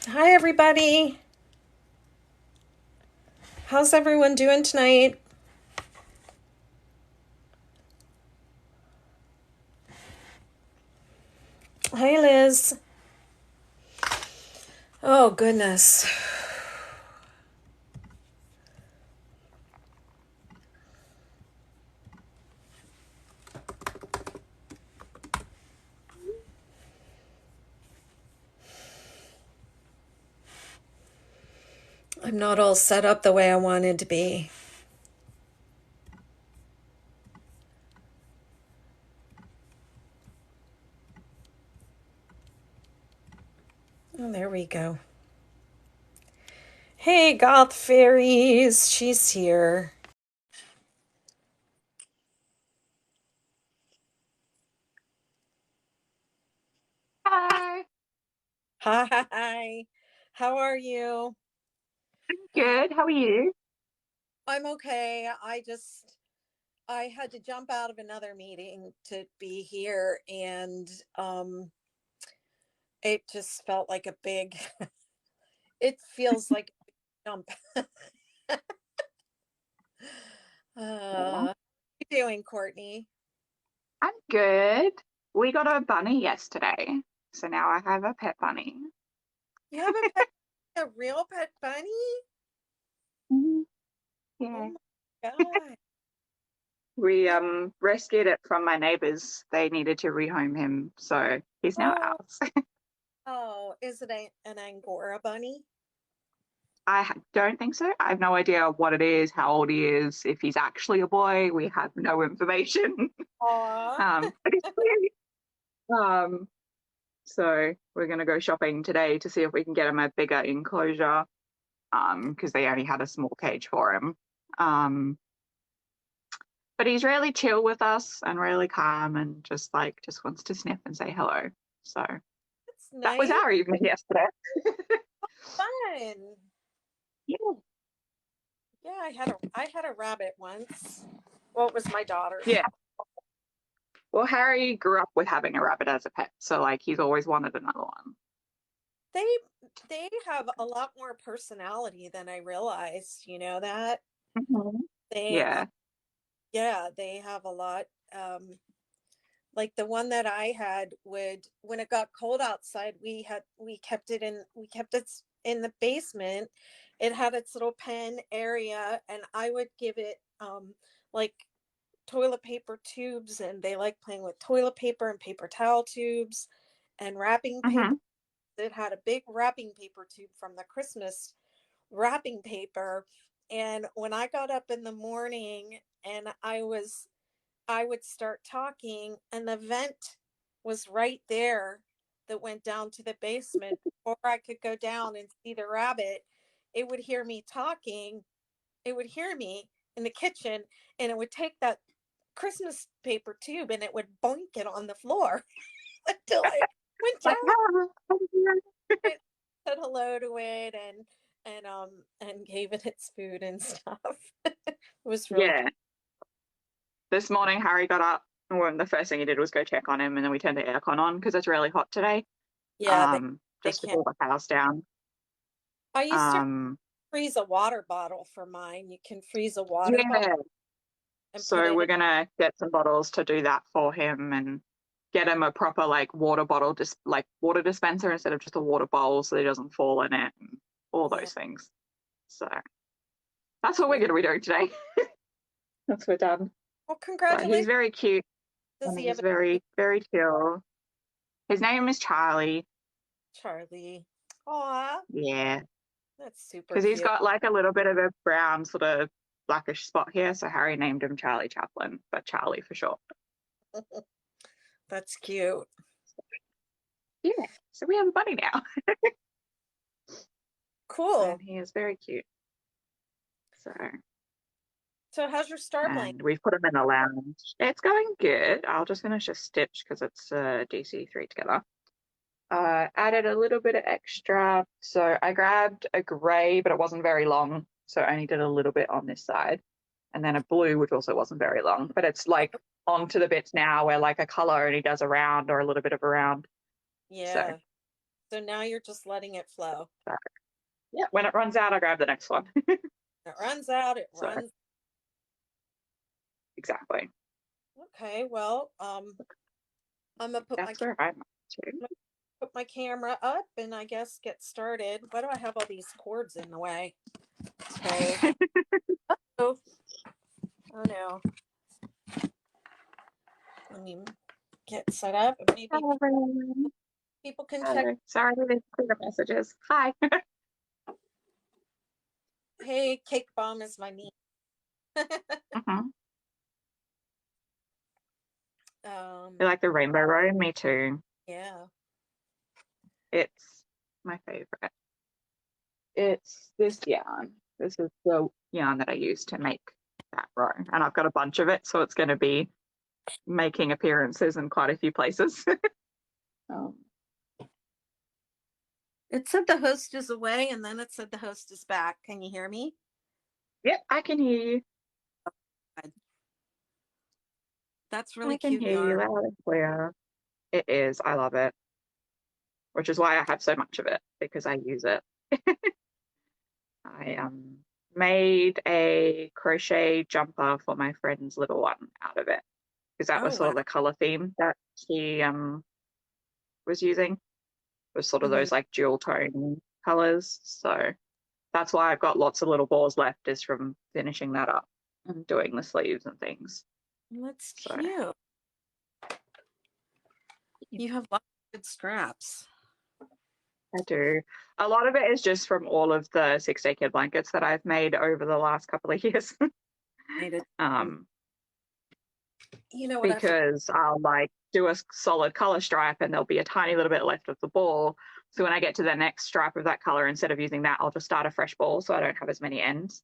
Hi, everybody. How's everyone doing tonight? Hi, Liz. Oh, goodness. I'm not all set up the way I wanted to be. Oh, there we go. Hey, Goth Fairies. She's here. Hi, Hi. How are you? good. How are you? I'm okay. I had to jump out of another meeting to be here, and it just felt like a big, it feels like a jump. Yeah. How you doing, Courtney? I'm good. We got a bunny yesterday, so now I have a pet bunny. You have a real pet bunny? Mhm. Oh Yeah. my God. We You, rescued it from my neighbors. They needed to rehome him, so he's now oh, ours. oh, is it an Angora bunny? Don't think so. I have no idea what it is, how old he is, if he's actually a boy. We have no information. Aw. But he's cute. Um, so we're gonna go shopping today to see if we can get him a bigger enclosure. Because they only had a small cage for him. Um, but he's really chill with us and really calm and just wants to sniff and say hello. So That's that was nice. our evening yesterday. Fun. Yeah. Yeah, I had a rabbit once. Well, it was my daughter's. Yeah. Well, Harry grew up with having a rabbit as a pet, so like he's always wanted another one. They they have a lot more personality than I realized, you know that? Mhm. They Yeah. yeah, they have a lot. Um like the one that I had would when it got cold outside, we kept it in the basement. It had its little pen area, and I would give it like toilet paper tubes, and they like playing with toilet paper and paper towel tubes and wrapping paper. Hmm. It had a big wrapping paper tube from the Christmas wrapping paper. And when I got up in the morning and I would start talking, and the vent was right there that went down to the basement before I could go down and see the rabbit. It would hear me talking. It would hear me in the kitchen, and it would take that Christmas paper tube and it would boink it on the floor until I went Like, down and said hello to it and gave it its food and stuff. It was really yeah. This morning, Harry got up, and the first thing he did was go check on him, and then we turned the aircon on because it's really hot today. yeah, they Just to can't. cool the house down. I used to Um, freeze a water bottle for mine. You can freeze a water bottle yeah. and put So it we're in. gonna get some bottles to do that for him and get him a proper like water bottle, just like water dispenser instead of just a water bowl, so he doesn't fall in it and all Yeah, those things. So that's what we're cool. gonna be doing today. Once we're done. Well, But he's congratulations. very cute Does and he have he's a name? very, very chill. His name is Charlie. Charlie? Aw, Yeah. that's super Because he's cute. got like a little bit of a brown sort of blackish spot here. So Harry named him Charlie Chaplin, but Charlie for short. That's cute. Yeah. So we have a bunny now. And Cool. he is very cute. So So, how's your starling? and we've put them in the lounge. It's going good. I'll just finish a stitch because it's DC3 together. Added a little bit of extra. So I grabbed a grey, but it wasn't very long. So I only did a little bit on this side. And then a blue, which also wasn't very long. But it's like onto the bits now where like a colour only does a round or a little bit of a round. So Yeah. So now you're just letting it flow. So, yeah, when it runs out, I grab the next one. It runs out, it So runs. exactly. Okay, well, I'm gonna That's where I'm at put my camera up and I guess get started. Why do I have all these cords in the way? Okay. too. Oh, oh no. Let me get set up. Maybe Hello, everyone. people can check. Hello. Sorry, there's clear messages. Hi. Hey, Cake Bomb is my niece. Mhm. um, You like the rainbow row? Me too. yeah. It's my favorite. It's this yarn. This is the yarn that I use to make that row. And I've got a bunch of it, so it's going to be making appearances in quite a few places. um, It said the host is away and then it said the host is back. Can you hear me? yep, I can hear you. That's really I can cute hear you yarn. loud and clear. It is. I love it, which is why I have so much of it because I use it. I made a crochet jumper for my friend's little one out of it because that Oh was sort wow. of the color theme that she was using, was sort of Mhm. those like dual tone colors. So that's why I've got lots of little balls left, is from finishing that up and doing the sleeves and things. That's So cute. You have lots of good scraps. I do. A lot of it is just from all of the 6-day kid blankets that I've made over the last couple of years. Made it. um, You know what I forgot? because I'll like do a solid color stripe and there'll be a tiny little bit left of the ball. So when I get to the next stripe of that color, instead of using that, I'll just start a fresh ball so I don't have as many ends.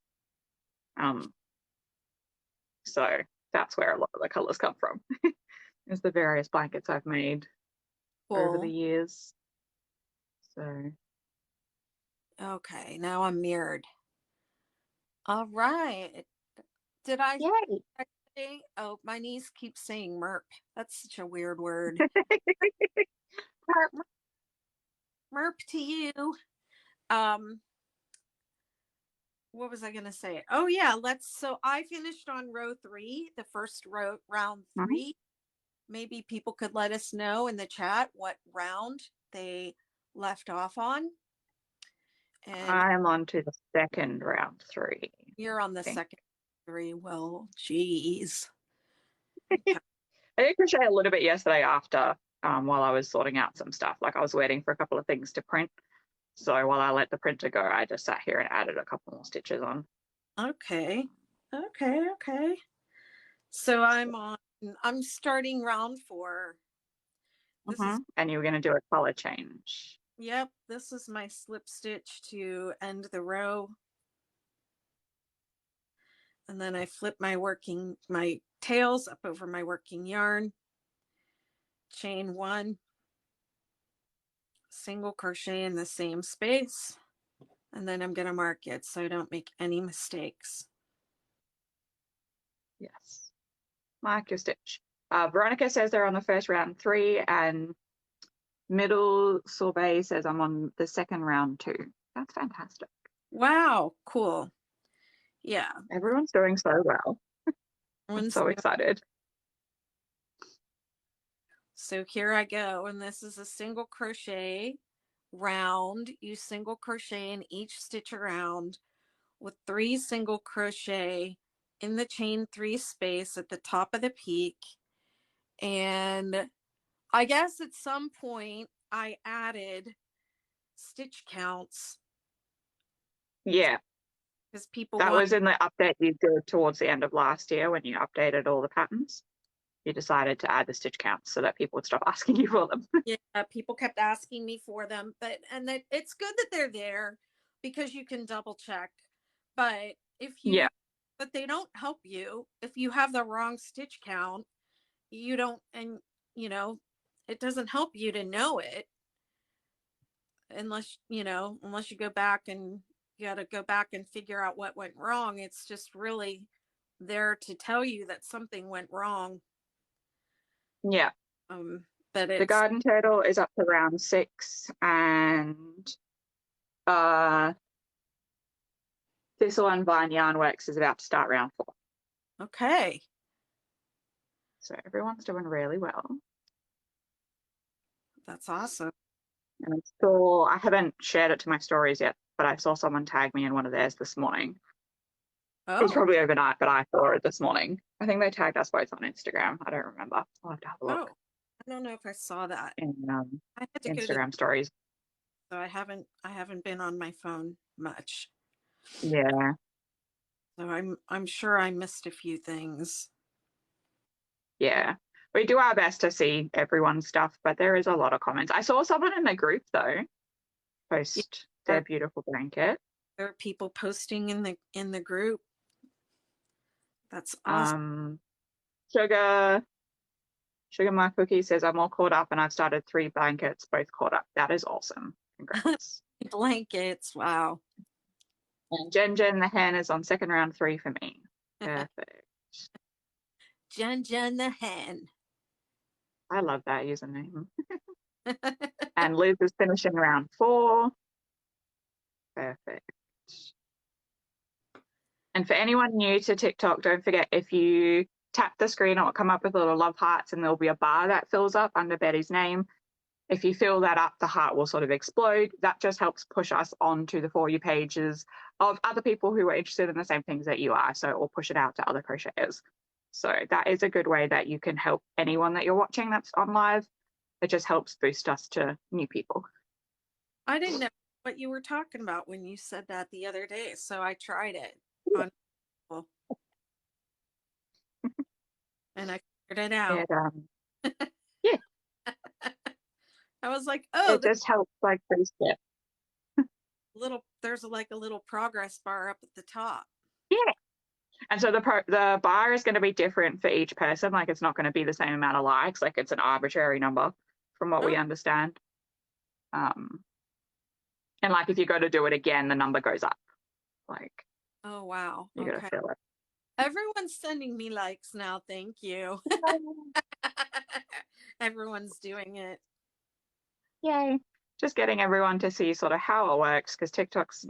So that's where a lot of the colors come from, is the various blankets I've made over the Cool. years. So Okay, now I'm mirrored. All right. Did I yay. say? Oh, my niece keeps saying MERP. That's such a weird word. MERP to you. Um, what was I gonna say? Oh yeah, so I finished on row 3, the first round Mhm. 3. Maybe people could let us know in the chat what round they left off on. And I'm on to the second round 3, you're on I the think. second 3. Well, geez. I Okay. did crochet a little bit yesterday after, while I was sorting out some stuff. Like I was waiting for a couple of things to print. So while I let the printer go, I just sat here and added a couple more stitches on. Okay. Okay. So I'm starting round 4. This is And you were going to do a color change. Yep, this is my slip stitch to end the row. And then I flip my tails up over my working yarn, chain 1, single crochet in the same space, and then I'm going to mark it so I don't make any mistakes. Yes. Mark your stitch. Veronica says they're on the first round 3, and Middle Sorbet says I'm on the second round 2. That's fantastic. Wow, cool. Yeah. Everyone's doing so well. I'm so excited. So here I go, and this is a single crochet round. You single crochet in each stitch around with 3 single crochet in the chain 3 space at the top of the peak. And I guess at some point I added stitch counts Yeah, because people that want. was in the update you did towards the end of last year when you updated all the patterns. You decided to add the stitch counts so that people would stop asking you for them. Yeah, people kept asking me for them, and that it's good that they're there because you can double check. But Yeah, but they don't help you if you have the wrong stitch count. You don't, and you know, it doesn't help you to know it unless you go back and you got to go back and figure out what went wrong. It's just really there to tell you that something went wrong. yeah. Um, but The it's garden turtle is up to round 6, and Thistle and Vine Yarnworks is about to start round 4. okay. So everyone's doing really well. That's awesome. And I haven't shared it to my stories yet, but I saw someone tag me in one of theirs this morning. It was Oh, probably overnight, but I saw it this morning. I think they tagged us both on Instagram. I don't remember. I'll have to have a oh, look I don't know if I saw that. in I had to go to, Instagram stories. so I haven't been on my phone much. Yeah, So I'm sure I missed a few things. yeah. We do our best to see everyone's stuff, but there is a lot of comments. I saw someone in the group though Yeah, post their there, beautiful blanket. there are people posting in the group. That's awesome. Um, Sugar My Cookie says, I'm all caught up and I've started 3 blankets, both caught up. That is awesome. Congrats. Blankets. Wow. And Jen the hen is on second round 3 for me. Perfect. Jen the hen. I love that username. And Liz is finishing round 4. Perfect. And for anyone new to TikTok, don't forget, if you tap the screen, it'll come up with little love hearts and there'll be a bar that fills up under Betty's name. If you fill that up, the heart will sort of explode. That just helps push us onto the For You pages of other people who are interested in the same things that you are. So it will push it out to other crocheters. So that is a good way that you can help anyone that you're watching that's on live. It just helps boost us to new people. I didn't know what you were talking about when you said that the other day, so I tried it on Google, and I figured it out. It, yeah, I was like, oh, it just helps like boost it. there's like a little progress bar up at the top. Yeah. And so the bar is going to be different for each person. Like it's not going to be the same amount of likes. Like it's an arbitrary number from what we Oh, understand. And like if you go to do it again, the number goes up. Like oh wow. you got to Okay. fill it. Everyone's sending me likes now. Thank you. Everyone's doing it. Yay. Just getting everyone to see sort of how it works, because TikTok's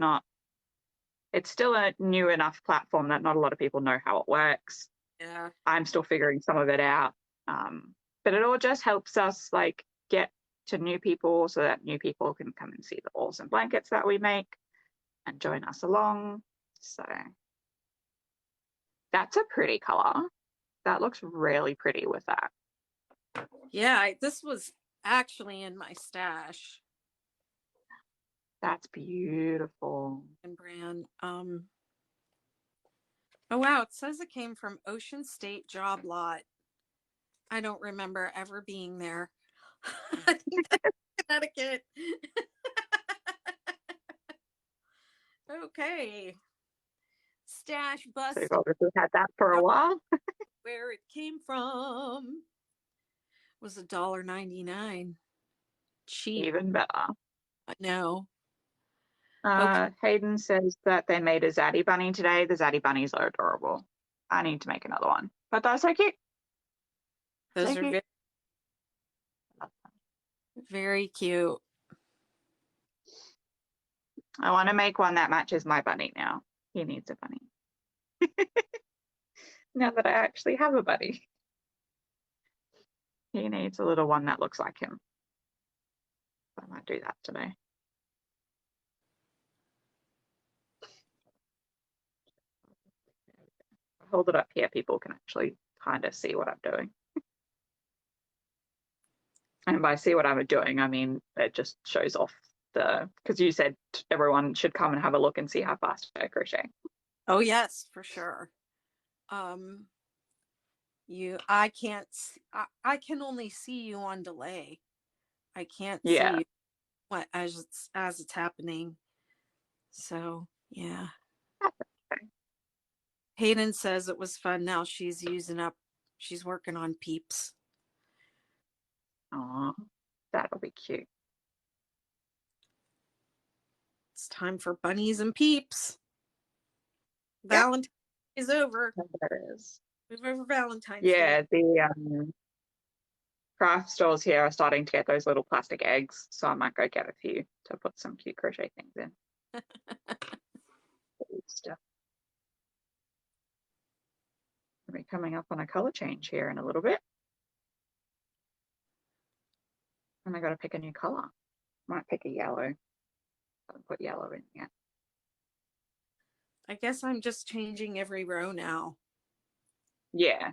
it's still a new enough platform that not a lot of people know how it works. Yeah. I'm still figuring some of it out. But it all just helps us like get to new people so that new people can come and see the awesome blankets that we make and join us along. So that's a pretty color. That looks really pretty with that. Yeah. This was actually in my stash That's beautiful. and brand. Oh wow, it says it came from Ocean State Job Lot. I don't remember ever being there. I think that's Connecticut. Okay. Stash So you've bust obviously had that for a while. where it came from was $1.99. Cheap. Even better. No. Okay. Hayden says that they made a Zaddy bunny today. The Zaddy bunnies are adorable. I need to make another one. But they're so cute. Those So are cute. very cute. I want to make one that matches my bunny now. He needs a bunny. Now that I actually have a bunny. He needs a little one that looks like him. I might do that today. Hold it up here. People can actually kind of see what I'm doing. And by see what I'm doing, I mean, it just shows off because you said everyone should come and have a look and see how fast I crochet. Oh yes, for sure. I can't I can only see you on delay. I can't see Yeah. you what as it's happening. So yeah. Okay. Hayden says it was fun. Now she's working on peeps. Aw, that'll be cute. It's time for bunnies and peeps. Yep. Valentine is over. That is. Move over Valentine's Day. Yeah, craft stores here are starting to get those little plastic eggs, so I might go get a few to put some cute crochet things in. Stuff. We'll be coming up on a color change here in a little bit. And I got to pick a new color. Might pick a yellow. Haven't put yellow in yet. I guess I'm just changing every row now. Yeah.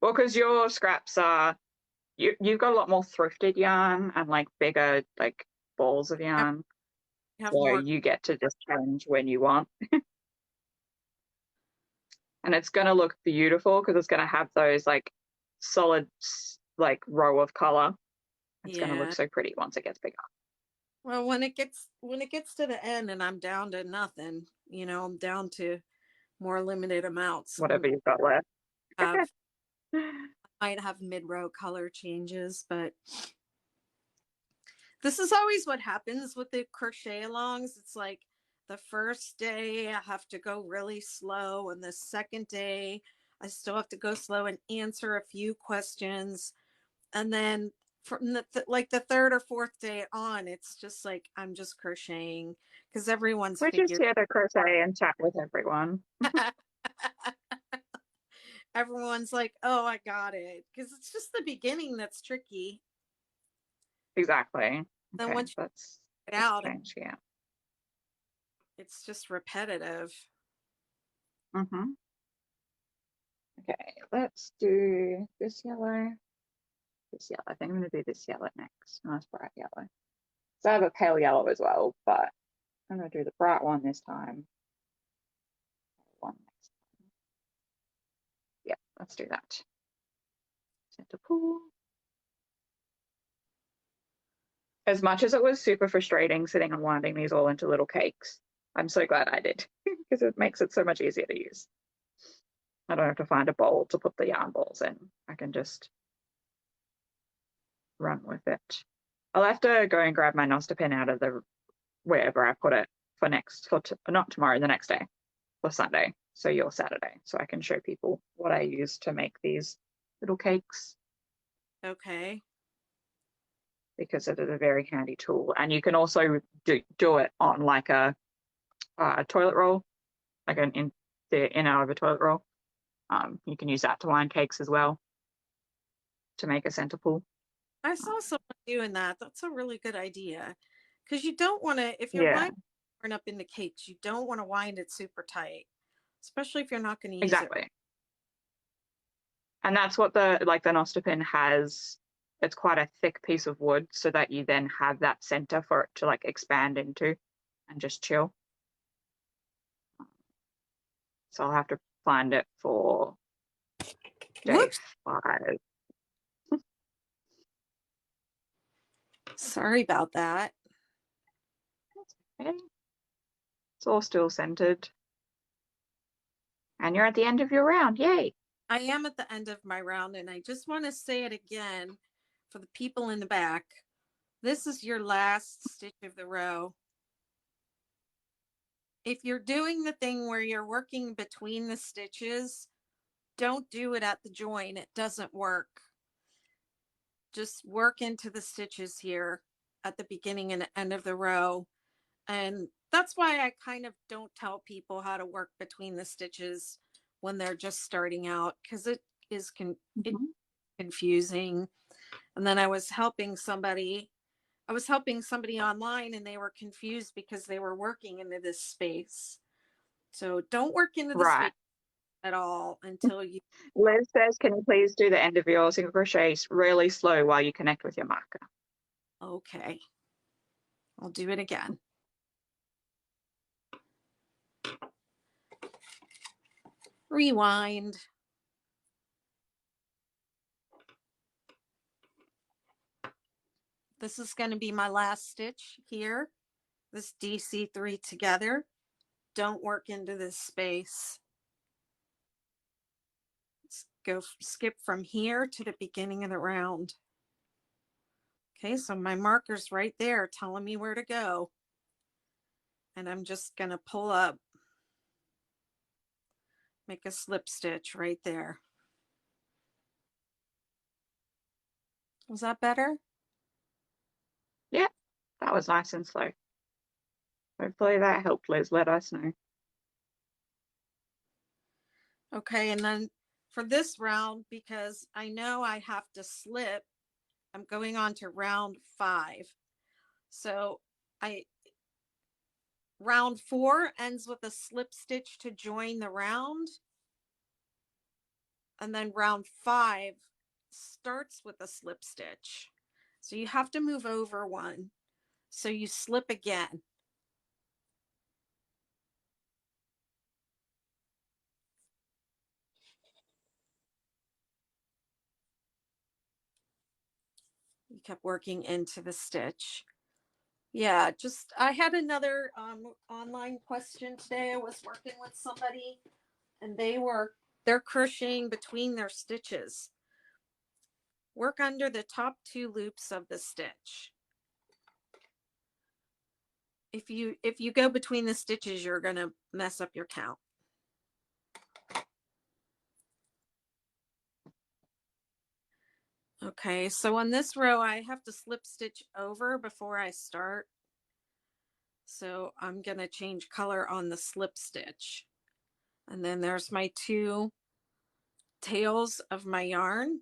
Well, because your scraps are, you've got a lot more thrifted yarn and like bigger like balls of yarn. Have So more. you get to just change when you want. And it's going to look beautiful because it's going to have those like solid like row of color. It's going to look Yeah. so pretty once it gets bigger. Well, when it gets to the end and I'm down to nothing, I'm down to more limited amounts. Whatever you've got left. I might have mid-row color changes, but this is always what happens with the crochet alongs. It's like the first day I have to go really slow, and the second day I still have to go slow and answer a few questions, and then from like the third or fourth day on, it's just like I'm just crocheting because everyone's We're just figured. here to crochet and chat with everyone. Everyone's like, oh, I got it, because it's just the beginning that's tricky. Exactly. Then Okay, once you that's get out, change, yeah. it's just repetitive. Mm-hmm. Okay, let's do this yellow. This yellow. I think I'm going to do this yellow next. Nice bright yellow. So I have a pale yellow as well, but I'm going to do the bright one this time. One next time. Yeah, let's do that. Center pull. As much as it was super frustrating sitting and winding these all into little cakes, I'm so glad I did because it makes it so much easier to use. I don't have to find a bowl to put the yarn balls in. I can just run with it. I'll have to go and grab my Nosta pin out of the wherever I put it for not tomorrow, the next day, for Sunday. So your Saturday, so I can show people what I use to make these little cakes. Okay. Because it is a very handy tool, and you can also do it on like a toilet roll, like the in out of a toilet roll. You can use that to line cakes as well to make a center pull. I saw someone doing that. That's a really good idea, because you don't want to, if you're Yeah, winding up into cakes, you don't want to wind it super tight, especially if you're not going to use it. exactly. And that's what the Nosta pin has. It's quite a thick piece of wood, so that you then have that center for it to like expand into and just chill. So I'll have to find it for day Whoops. 5. Sorry about that. Okay. It's all still centered. And you're at the end of your round. Yay. I am at the end of my round, and I just want to say it again for the people in the back. This is your last stitch of the row. If you're doing the thing where you're working between the stitches, don't do it at the join. It doesn't work. Just work into the stitches here at the beginning and end of the row. And that's why I kind of don't tell people how to work between the stitches when they're just starting out, because it is confusing. And then I was helping somebody online, and they were confused because they were working into this space. So don't work into the space Right. at all until you. Liz says, can you please do the end of your single crochet really slow while you connect with your marker? Okay. I'll do it again. Rewind. This is going to be my last stitch here. This DC3 together. Don't work into this space. Let's go skip from here to the beginning of the round. Okay, so my marker's right there telling me where to go. And I'm just going to pull up, make a slip stitch right there. Was that better? Yeah, that was nice and slow. Hopefully that helped, Liz. Let us know. Okay, and then for this round, because I know I have to slip, I'm going on to round 5. So I round 4 ends with a slip stitch to join the round. And then round 5 starts with a slip stitch. So you have to move over one. So you slip again. You kept working into the stitch. Yeah, just I had another online question today. I was working with somebody and they're crocheting between their stitches. Work under the top 2 loops of the stitch. If you go between the stitches, you're going to mess up your count. Okay, so on this row, I have to slip stitch over before I start. So I'm going to change color on the slip stitch. And then there's my 2 tails of my yarn.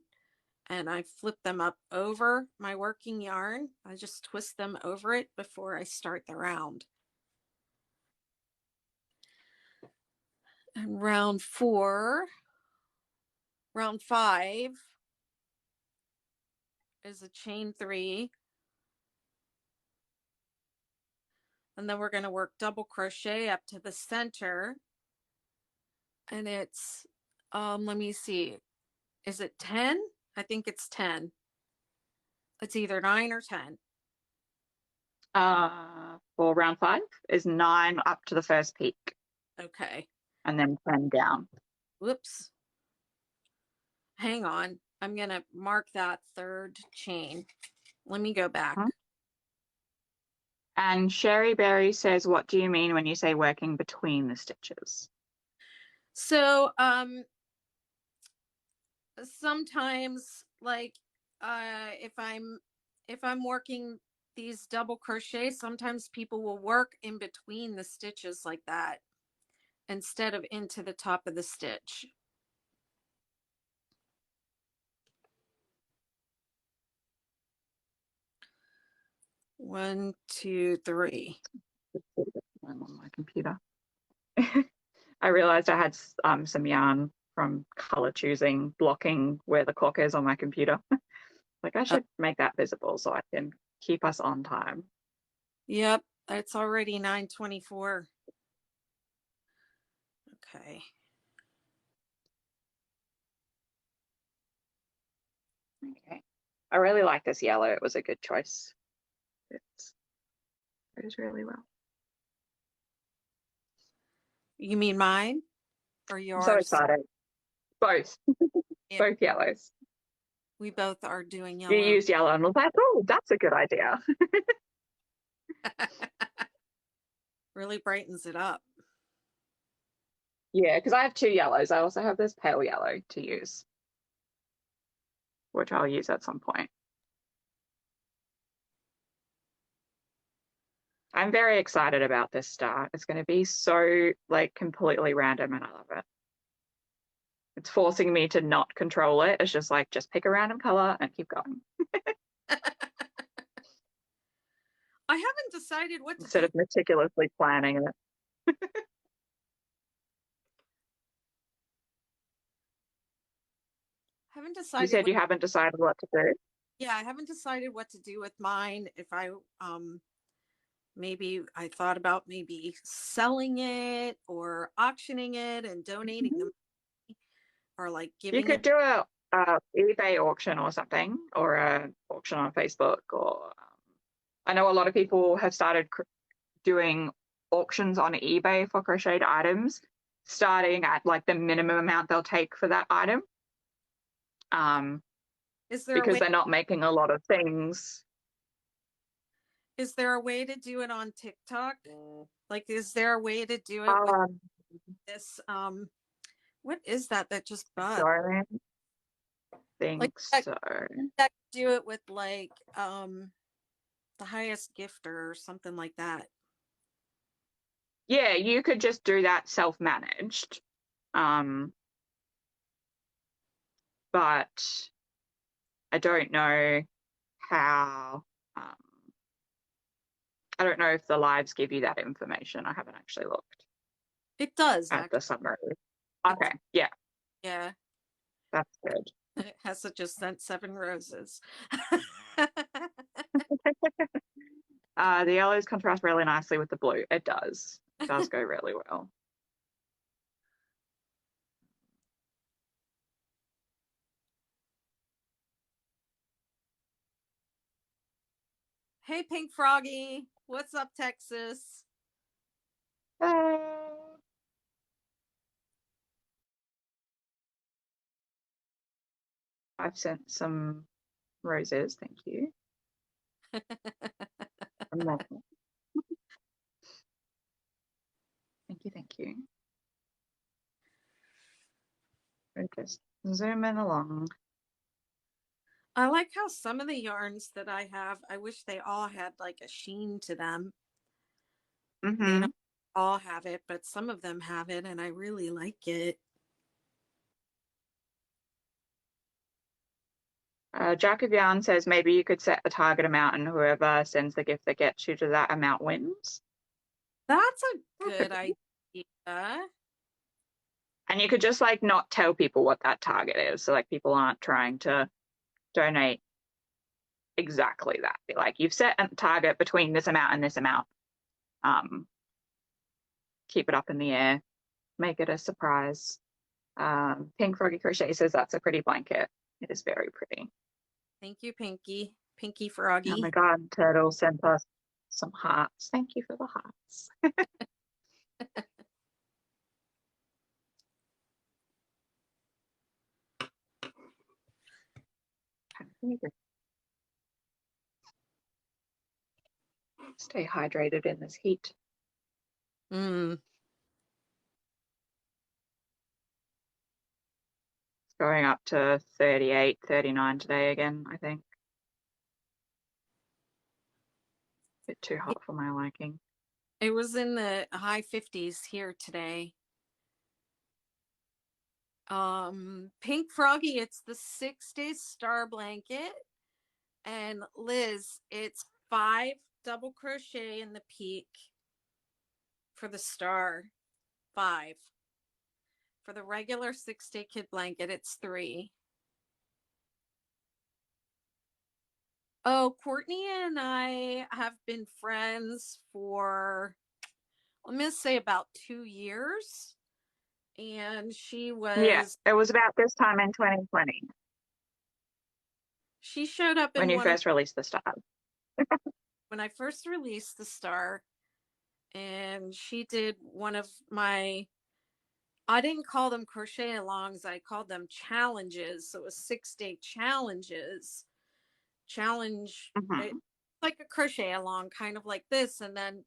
And I flip them up over my working yarn. I just twist them over it before I start the round. And round 5 is a chain 3. And then we're going to work double crochet up to the center. And it's, let me see, is it 10? I think it's 10. It's either 9 or 10. For round 5 is 9 up to the first peak. Okay. And then 10 down. Whoops. Hang on. I'm going to mark that 3rd chain. Let me go back. And Sherry Berry says, what do you mean when you say working between the stitches? So, sometimes like, if I'm working these double crochet, sometimes people will work in between the stitches like that instead of into the top of the stitch. One, two, three. I'm on my computer. I realized I had some yarn from color choosing blocking where the clock is on my computer. Like I should make that visible so I can keep us on time. Yep, it's already 9:24. Okay. Okay. I really like this yellow. It was a good choice. It goes really well. You mean mine or I'm yours? so excited. Both. Yeah. Both yellows. We both are doing yellow. You used yellow and was like, oh, that's a good idea. Really brightens it up. Yeah, because I have 2 yellows. I also have this pale yellow to use, which I'll use at some point. I'm very excited about this start. It's going to be so like completely random and I love it. It's forcing me to not control it. It's just like, just pick a random color and keep going. I haven't decided what to Instead do. of meticulously planning it. Haven't You decided said what, you haven't decided what to do. yeah, I haven't decided what to do with mine. If I maybe I thought about maybe selling it or auctioning it and donating them, or like You giving it. could do a eBay auction or something, or a auction on Facebook, or I know a lot of people have started doing auctions on eBay for crocheted items, starting at like the minimum amount they'll take for that item. Is there a Because way? they're not making a lot of things. Is there a way to do it on TikTok? Like, is there a way to do it with Um, this? What is that just buzzed? Darn. think Like so. that do it with like the highest gifter or something like that. Yeah, you could just do that self-managed. Um, but I don't know how. I don't know if the lives give you that information. I haven't actually looked It does at the actually. summary. It's Okay, yeah, yeah. that's good. Hessa just sent 7 roses. The yellows contrast really nicely with the blue. It does. It does go really well. Hey, Pink Froggy. What's up, Texas? Uh, I've sent some roses. Thank you. Thank you. Thank you. We're just zooming along. I like how some of the yarns that I have, I wish they all had like a sheen to them. They Mm-hmm. don't all have it, but some of them have it, and I really like it. Jack of Yarn says maybe you could set the target amount and whoever sends the gift that gets you to that amount wins. That's a good idea. And you could just like not tell people what that target is. So like people aren't trying to donate exactly that. Be like, you've set a target between this amount and this amount. Keep it up in the air. Make it a surprise. Pink Froggy Crochet says that's a pretty blanket. It is very pretty. Thank you, Pinky. Pinky Oh my Froggy. God, Turtle sent us some hearts. Thank you for the hearts. Stay hydrated in this heat. Mm. It's going up to 38, 39 today again, I think. A bit too hot for my liking. It was in the high 50s here today. Pink Froggy, it's the 6 day star blanket. And Liz, it's 5 double crochet in the peak for the star. 5. For the regular 6 day kid blanket, it's 3. Oh, Courtney and I have been friends for, let me say, about 2 years. And Yeah, it was about this time in 2020 she showed up when in you one of, first released the stars. when I first released the star, and she did one of my, I didn't call them crochet alongs, I called them challenges. So it was 6 day challenges. Challenge, Mm-hmm. like a crochet along, kind of like this. And then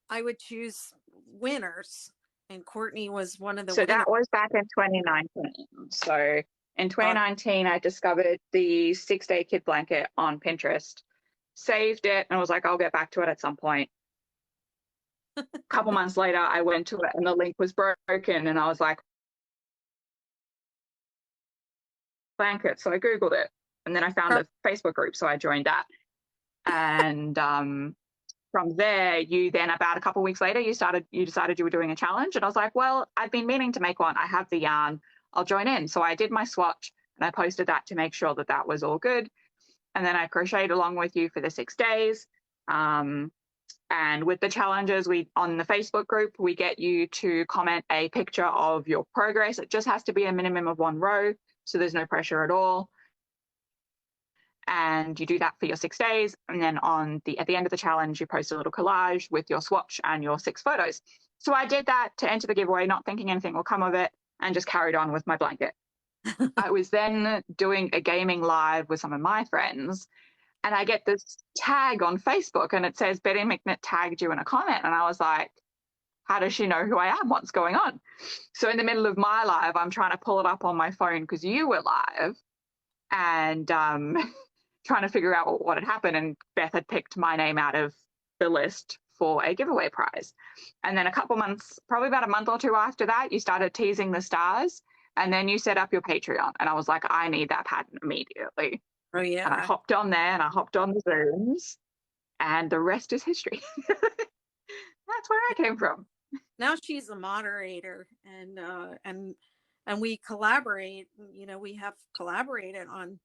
I would choose winners. And Courtney was one of the So winners. that was back in 2019. So in 2019, I discovered the 6 day kid blanket on Pinterest, saved it, and was like, I'll get back to it at some point. A couple months later, I went to it and the link was broken, and I was like, blanket. So I Googled it, and then I found a Facebook group, so I joined that. And from there, you then about a couple of weeks later, you decided you were doing a challenge, and I was like, well, I've been meaning to make one. I have the yarn. I'll join in. So I did my swatch and I posted that to make sure that that was all good. And then I crocheted along with you for the 6 days. And with the challenges, we on the Facebook group, we get you to comment a picture of your progress. It just has to be a minimum of 1 row, so there's no pressure at all. And you do that for your 6 days. And then at the end of the challenge, you post a little collage with your swatch and your 6 photos. So I did that to enter the giveaway, not thinking anything will come of it, and just carried on with my blanket. I was then doing a gaming live with some of my friends, and I get this tag on Facebook, and it says Betty McNitt tagged you in a comment. And I was like, how does she know who I am? What's going on? So in the middle of my live, I'm trying to pull it up on my phone because you were live, and trying to figure out what had happened. And Beth had picked my name out of the list for a giveaway prize. And then a couple months, probably about a month or two after that, you started teasing the stars, and then you set up your Patreon. And I was like, I need that pattern immediately. Oh And I yeah. hopped on there and I hopped on the Zooms, and the rest is history. That's where I came from. Now she's a moderator, and we collaborate. You know, we have collaborated on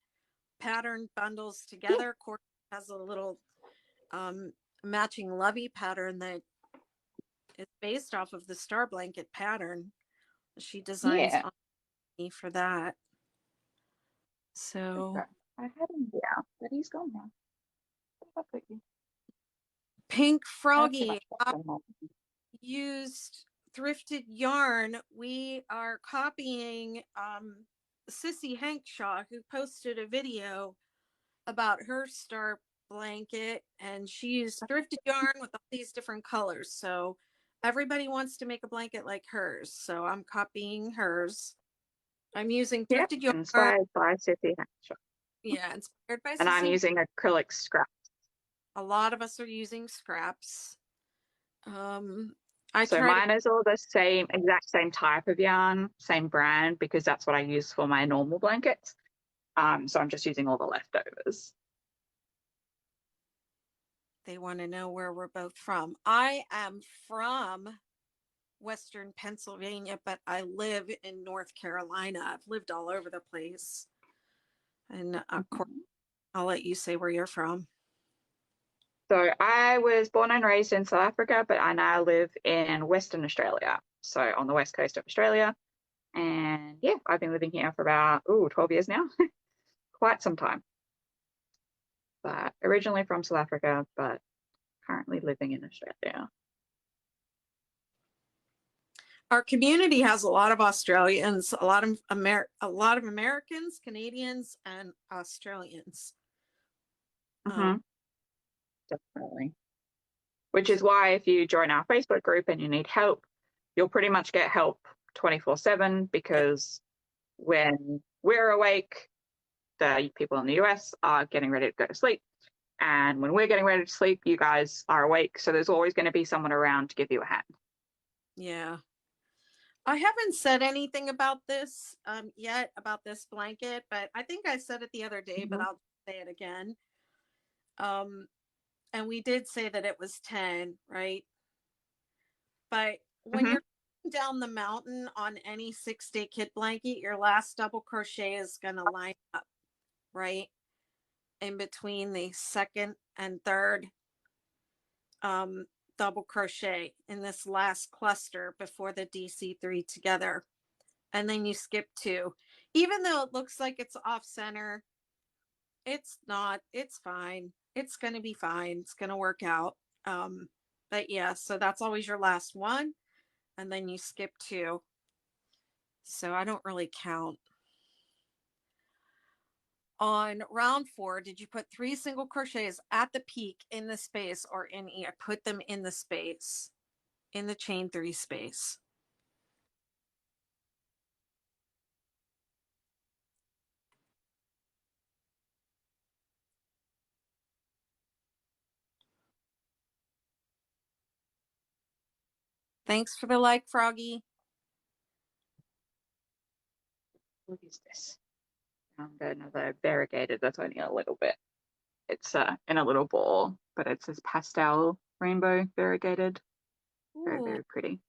pattern bundles together. Courtney has a little matching lovey pattern that is based off of the star blanket pattern. She designs Yeah. on me for that. So I had him here, but he's gone now. Pink That's too Froggy, much I fun. used thrifted yarn. We are copying Sissy Hankshaw, who posted a video about her star blanket, and she used thrifted yarn with all these different colors. So everybody wants to make a blanket like hers. So I'm copying hers. I'm using Yep, thrifted yarn. inspired by City Hatcher. Yeah, inspired by And I'm Sissy. using acrylic scrap. A lot of us are using scraps. I So try to. mine is all the same, exact same type of yarn, same brand, because that's what I use for my normal blankets. So I'm just using all the leftovers. They want to know where we're both from. I am from Western Pennsylvania, but I live in North Carolina. I've lived all over the place. And of course, I'll let you say where you're from. So I was born and raised in South Africa, but I now live in Western Australia. So on the west coast of Australia. And yeah, I've been living here for about 12 years now. Quite some time. But originally from South Africa, but currently living in Australia. Our community has a lot of Australians, a lot of Americans, Canadians, and Australians. Definitely. Which is why if you join our Facebook group and you need help, you'll pretty much get help 24/7, because when we're awake, the people in the US are getting ready to go to sleep. And when we're getting ready to sleep, you guys are awake. So there's always going to be someone around to give you a hand. Yeah. I haven't said anything about this yet, about this blanket, but I think I said it the other day, but I'll say it again. And we did say that it was 10, right? But when you're down the mountain on any 6-day kit blanket, your last double crochet is going to line up, right? In between the second and third double crochet in this last cluster before the DC3 together. And then you skip 2. Even though it looks like it's off center, it's not. It's fine. It's going to be fine. It's going to work out. But yeah, so that's always your last one. And then you skip 2. So I don't really count. On round 4, did you put 3 single crochets at the peak in the space, or I put them in the space, in the chain 3 space? Thanks for the like, Froggy. What is this? Found another variegated. That's only a little bit. It's in a little ball, but it's this pastel rainbow variegated. Very, very pretty.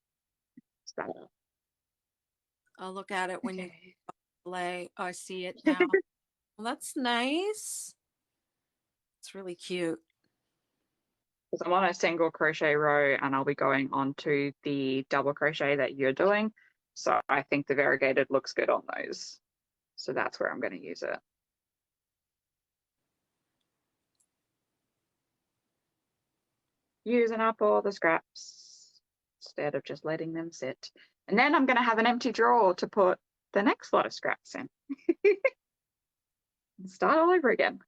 I'll look at it when you play. Oh, I see it now. Well, that's nice. It's really cute. Because I'm on a single crochet row and I'll be going on to the double crochet that you're doing. So I think the variegated looks good on those. So that's where I'm going to use it. Using up all the scraps instead of just letting them sit. And then I'm going to have an empty drawer to put the next lot of scraps in. And start all over again.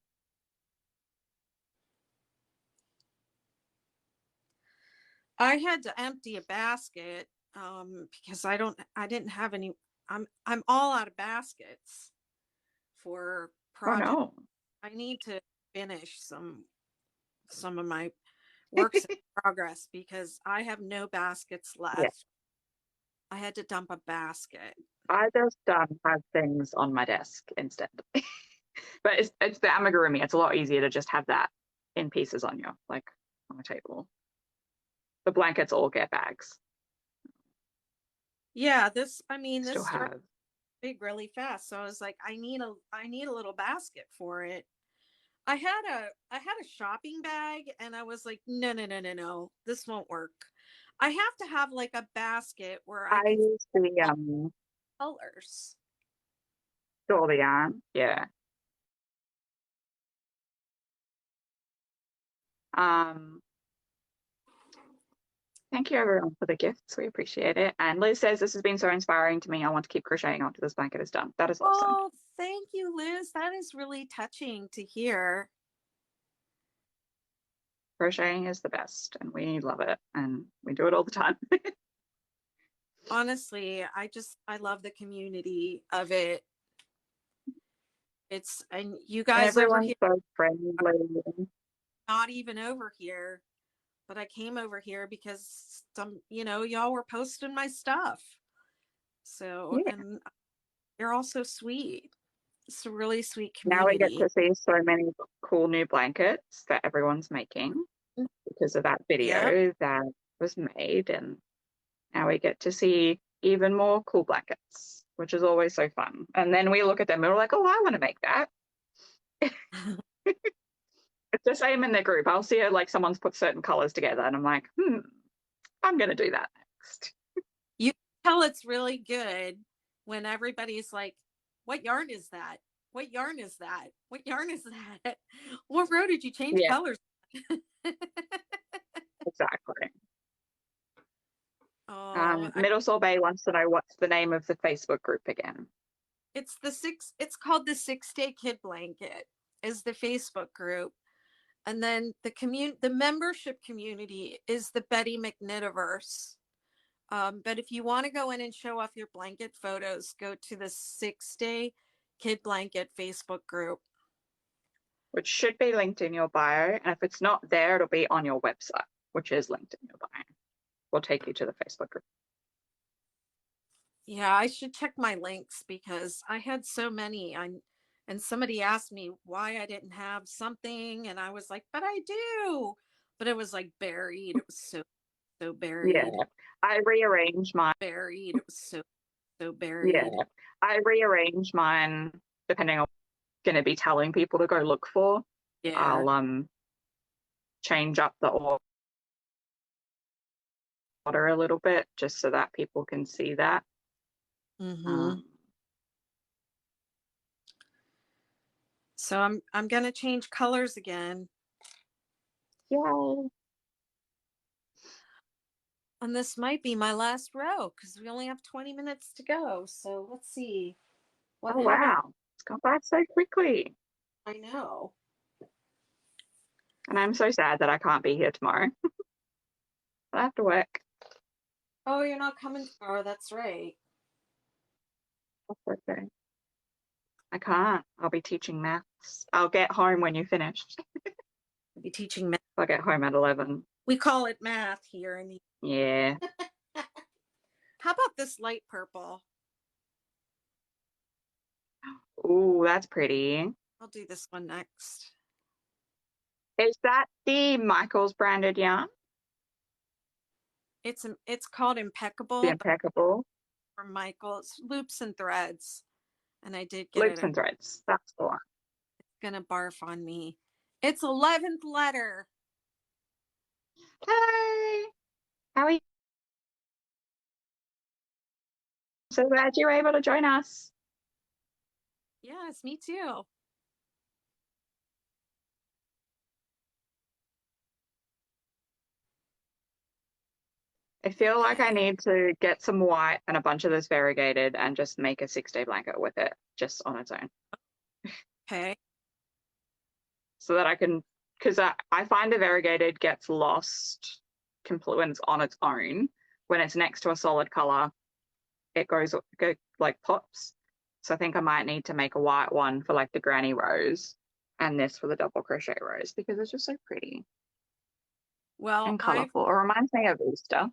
I had to empty a basket because I didn't have any. I'm all out of baskets for Oh projects. no. I need to finish some of my works in progress because I have no baskets Yeah. left. I had to dump a basket. I just have things on my desk instead. But it's the amigurumi. It's a lot easier to just have that in pieces on your like on the table. The blankets all get bags. Yeah, this Still started have. big really fast. So I was like, I need a little basket for it. I had a shopping bag and I was like, no, this won't work. I have to have like a basket where I I can use the all colors. all the yarn. Yeah. Um. Thank you everyone for the gifts. We appreciate it. And Liz says this has been so inspiring to me. I want to keep crocheting after this blanket is done. That is awesome. Oh, thank you, Liz. That is really touching to hear. Crocheting is the best, and we love it, and we do it all the time. Honestly, I love the community of it. And you And guys over everyone's here so friendly. are not even over here, but I came over here because y'all were posting my stuff. So, Yeah. and you're all so sweet. It's a really sweet Now we get community. to see so many cool new blankets that everyone's making because of that Yep. video that was made. And now we get to see even more cool blankets, which is always so fun. And then we look at them and we're like, oh, I want to make that. It's the same in the group. I'll see it like someone's put certain colors together and I'm like, I'm going to do that next. You tell it's really good when everybody's like, what yarn is that? What yarn is that? What yarn is that? What row did you change Yeah, colors? exactly. Oh, Middle Sorbet wants to know what's the name of the Facebook group again. it's called the 6 Day Kid Blanket is the Facebook group. And then the membership community is the Betty McKnittiverse. But if you want to go in and show off your blanket photos, go to the 6 Day Kid Blanket Facebook group. Which should be linked in your bio. And if it's not there, it'll be on your website, which is linked in your bio. We'll take you to the Facebook group. Yeah, I should check my links because I had so many. And somebody asked me why I didn't have something, and I was like, but I do. But it was like buried. It was so Yeah. buried. I rearranged mine. Buried. It was so Yeah. buried. I rearranged mine depending on what I'm going to be telling people to go look for. Yeah. I'll change up the order a little bit just so that people can see that. Mm-hmm. So I'm gonna change colors again. Yay. And this might be my last row because we only have 20 minutes to go. So let's see what Oh, happens. wow. It's gone by so quickly. I know. And I'm so sad that I can't be here tomorrow. I have to work. Oh, you're not coming tomorrow. That's right. That's okay. I can't. I'll be teaching maths. I'll get home when you finish. I'll be teaching math. I'll get home at 11. We call it math here in the. Yeah. How about this light purple? Ooh, that's pretty. I'll do this one next. Is that the Michaels branded yarn? It's called The Impeccable Impeccable? from Michael. It's loops and threads, and I did get it. Loops and threads. That's the one. It's gonna barf on me. It's 11th letter. Hey, how are you? So glad you were able to join us. Yes, me too. I feel like I Okay. need to get some white and a bunch of this variegated and just make a 6 day blanket with it just on its own. Okay. So that I can, because I find the variegated gets lost confluence on its own. When it's next to a solid color, it goes like pops. So I think I might need to make a white one for like the granny rose and this for the double crochet rose because it's just so pretty Well, and colorful. It reminds me of Easter.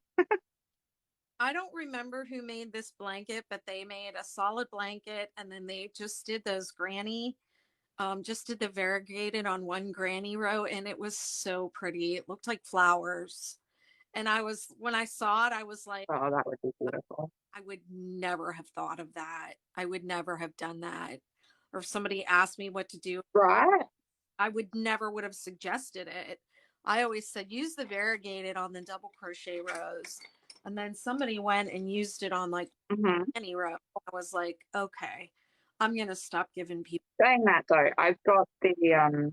I don't remember who made this blanket, but they made a solid blanket and then they just did those granny, just did the variegated on one granny row, and it was so pretty. It looked like flowers. And when I saw it, I was like, Oh, that would be beautiful. I would never have thought of that. I would never have done that. Or if somebody asked me what to do, Right? I would have suggested it. I always said use the variegated on the double crochet rows. And then somebody went and used it on like Mm-hmm. any row. I was like, okay, I'm gonna stop giving people. Saying that though, I've got the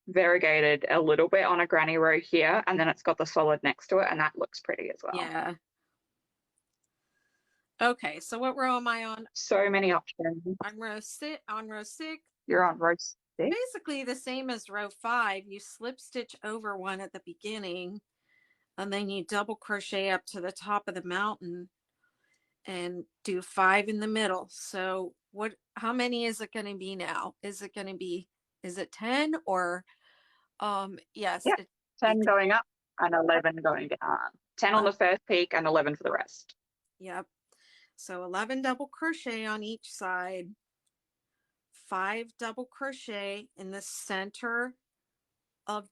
variegated a little bit on a granny row here, and then it's got the solid next to it, and that looks pretty as well. Yeah. Okay, so what row am I on? So many options. I'm on row 6. You're on row 6. Basically the same as row 5. You slip stitch over one at the beginning, and then you double crochet up to the top of the mountain and do 5 in the middle. So how many is it going to be now? Is it 10 or yes, Yeah, it's 10 going up and 11 going down. 10 on the first peak and 11 for the rest. Yep. So 11 double crochet on each side, 5 double crochet in the of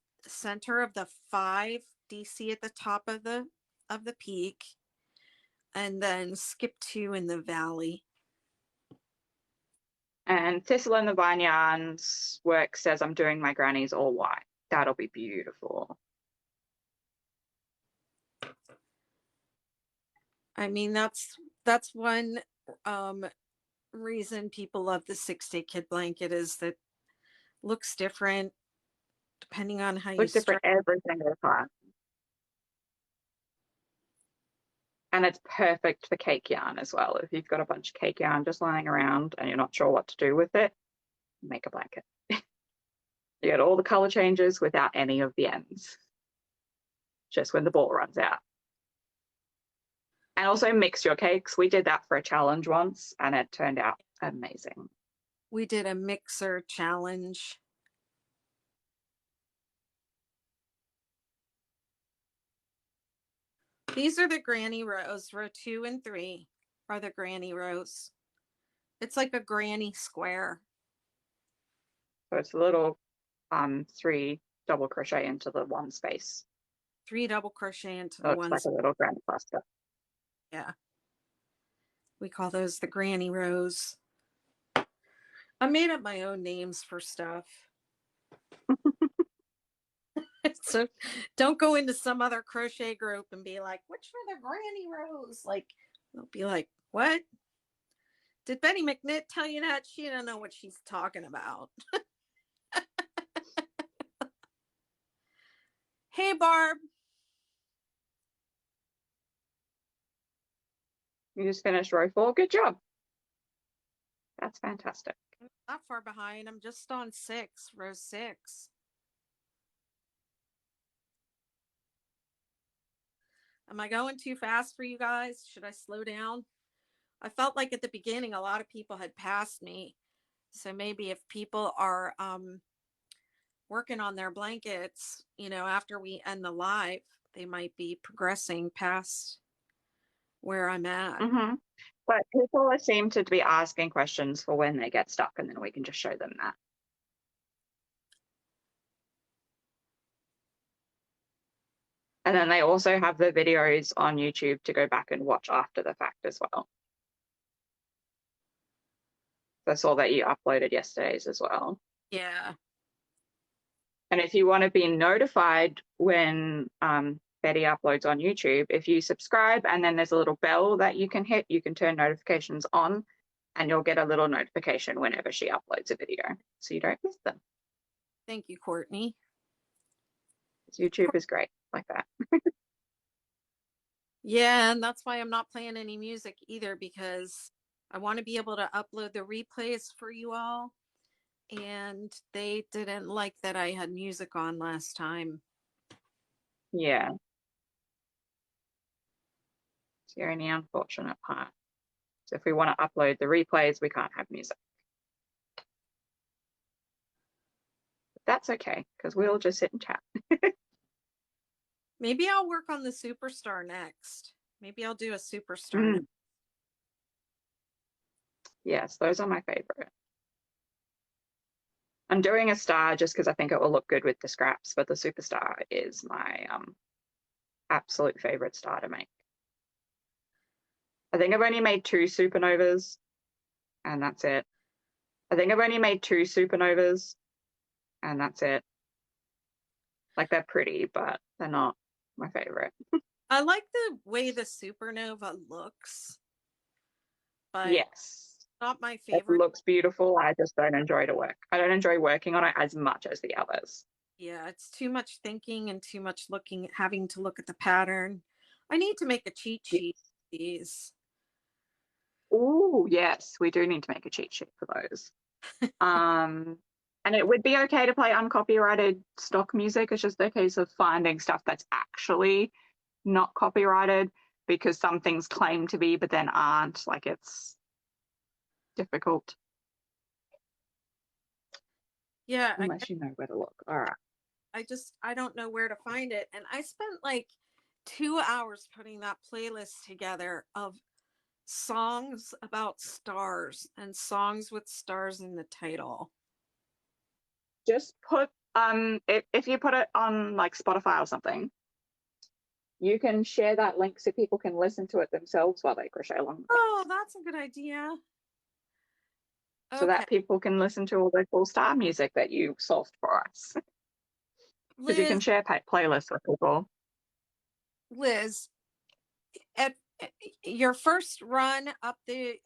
the 5 DC at the top of the peak, and then skip 2 in the valley. And Thistle and the Vine Yarns work says I'm doing my grannies all white. That'll be beautiful. I mean, that's one reason people love the 6-day kid blanket is that looks different depending on how you Looks different start. every single time. And it's perfect for cake yarn as well. If you've got a bunch of cake yarn just lying around and you're not sure what to do with it, make a blanket. You get all the color changes without any of the ends. Just when the ball runs out. And also mix your cakes. We did that for a challenge once and it turned out amazing. We did a mixer challenge. These are the granny rows. Row 2 and 3 are the granny rows. It's like a granny square. So it's a little 3 double crochet into the one space. 3 double crochet into So the it's one. like a little granny cluster. Yeah. We call those the granny rows. I made up my own names for stuff. So don't go into some other crochet group and be like, which are the granny rows? Like, they'll be like, what? Did Betty McNitt tell you that? She don't know what she's talking about. Hey, Barb. You just finished row 4. Good job. That's fantastic. I'm not far behind. I'm just on row 6. Am I going too fast for you guys? Should I slow down? I felt like at the beginning, a lot of people had passed me. So maybe if people are working on their blankets, after we end the live, they might be progressing past where I'm at. Mm-hmm. But people seem to be asking questions for when they get stuck, and then we can just show them that. And then they also have the videos on YouTube to go back and watch after the fact as well. I saw that you uploaded yesterday's as well. Yeah. And if you want to be notified when Betty uploads on YouTube, if you subscribe and then there's a little bell that you can hit, you can turn notifications on and you'll get a little notification whenever she uploads a video so you don't miss them. Thank you, Courtney. YouTube is great like that. Yeah, and that's why I'm not playing any music either, because I want to be able to upload the replays for you all. And they didn't like that I had music on last time. Yeah. the only unfortunate part. So if we want to upload the replays, we can't have music. But that's okay, because we'll just sit and chat. Maybe I'll work on the superstar next. Maybe I'll do a superstar next. Yes, those are my favorite. I'm doing a star just because I think it will look good with the scraps, but the superstar is my absolute favorite star to make. I think I've only made 2 supernovas, and that's it. I think I've only made 2 supernovas, and that's it. Like, they're pretty, but they're not my favorite. I like the way the supernova looks, but Yes, not my it favorite. looks beautiful. I just don't enjoy to work. I don't enjoy working on it as much as the others. Yeah, it's too much thinking and too much looking, having to look at the pattern. I need to make a cheat sheet of these. Oh, yes, we do need to make a cheat sheet for those. And it would be okay to play uncopyrighted stock music. It's just a case of finding stuff that's actually not copyrighted, because some things claim to be but then aren't. Like, it's difficult. Yeah, Unless you know where to look. All right. I don't know where to find it. And I spent like 2 hours putting that playlist together of songs about stars and songs with stars in the title. Just put if you put it on like Spotify or something, you can share that link so people can listen to it themselves while they crochet along. Oh, that's a good idea. So Okay. that people can listen to all the cool star music that you solved for us. Because you can Liz, share playlists with people. Liz, at your first run up the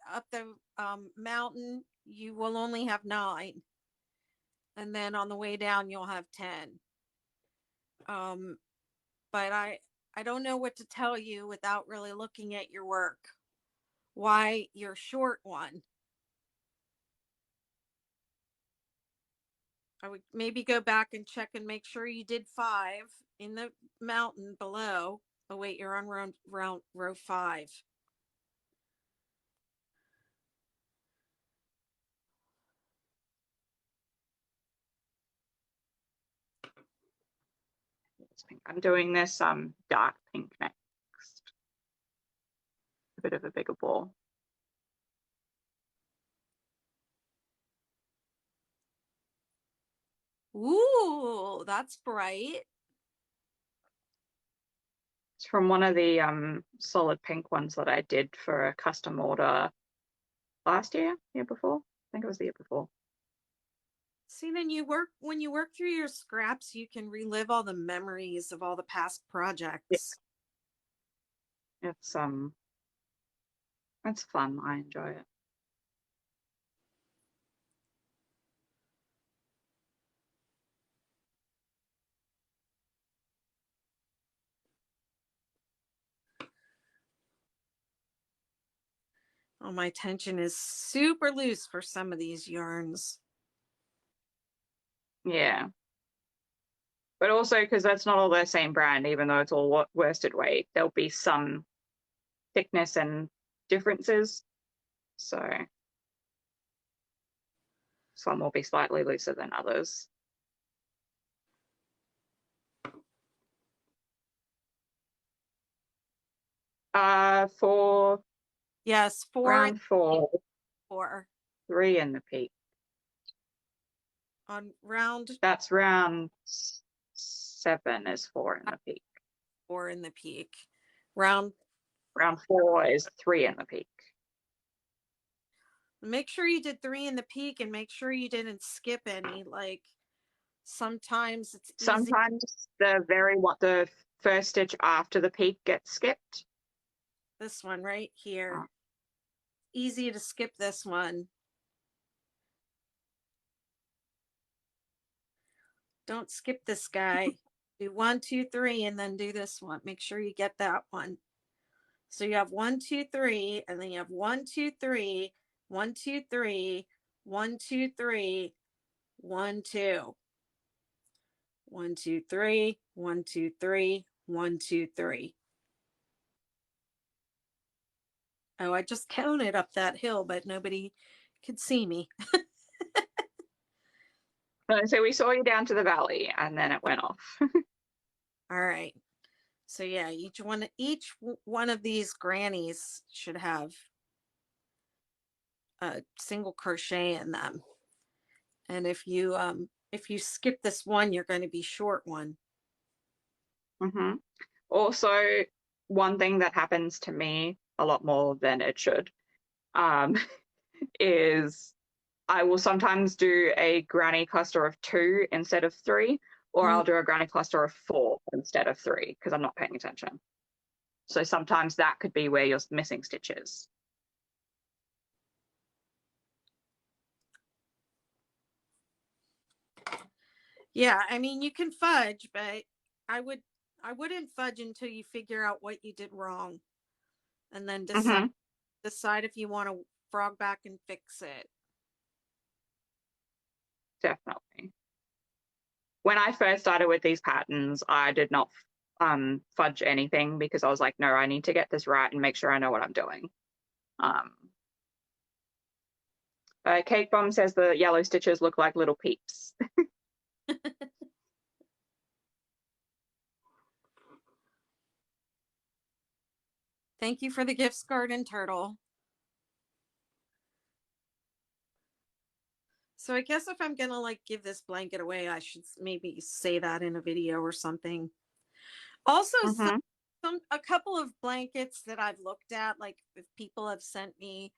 mountain, you will only have 9, and then on the way down you'll have 10. But I don't know what to tell you without really looking at your work. Why your short one? I would maybe go back and check and make sure you did 5 in the mountain below. Oh wait, you're on row 5. I'm doing this dark pink next. A bit of a bigger ball. Ooh, that's bright. It's from one of the solid pink ones that I did for a custom order last year before. I think it was the year before. See, then when you work through your scraps, you can relive all the memories of all the past projects. It's fun. I enjoy it. Oh, my tension is super loose for some of these yarns. Yeah. But also because that's not all the same brand, even though it's all worsted weight, there'll be some thickness and differences. So some will be slightly looser than others. For Yes, 4 and round 4, 4 3 in the peak. on round. That's round 7 is 4 in the peak. 4 in the peak. Round 4 is 3 in the peak. Make sure you did 3 in the peak and make sure you didn't skip any. Like sometimes it's easy. Sometimes the first stitch after the peak gets skipped. This one right here. Easy to skip this one. Don't skip this guy. Do 1, 2, 3, and then do this one. Make sure you get that one. So you have 1, 2, 3, and then you have 1, 2, 3, 1, 2, 3, 1, 2, 3, 1, 2. 1, 2, 3, 1, 2, 3, 1, 2, 3. Oh, I just counted up that hill, but nobody could see me. So we saw you down to the valley and then it went off. All right. So yeah, each one of these grannies should have a single crochet in them. And if you skip this one, you're going to be short one. Mm-hmm. Also, one thing that happens to me a lot more than it should um, is I will sometimes do a granny cluster of 2 instead of 3, or Mm. I'll do a granny cluster of 4 instead of 3 because I'm not paying attention. So sometimes that could be where you're missing stitches. Yeah, I mean you can fudge, but I would I wouldn't fudge until you figure out what you did wrong, and then Mm-hmm. decide if you want to frog back and fix it. Definitely. When I first started with these patterns, I did not fudge anything because I was like, no, I need to get this right and make sure I know what I'm doing. Cake Bomb says the yellow stitches look like little peeps. Thank you for the gifts, Garden Turtle. So I guess if I'm gonna like give this blanket away, I should maybe say that in a video or something. Also, Mm-hmm. a couple of blankets that I've looked at, like if people have sent me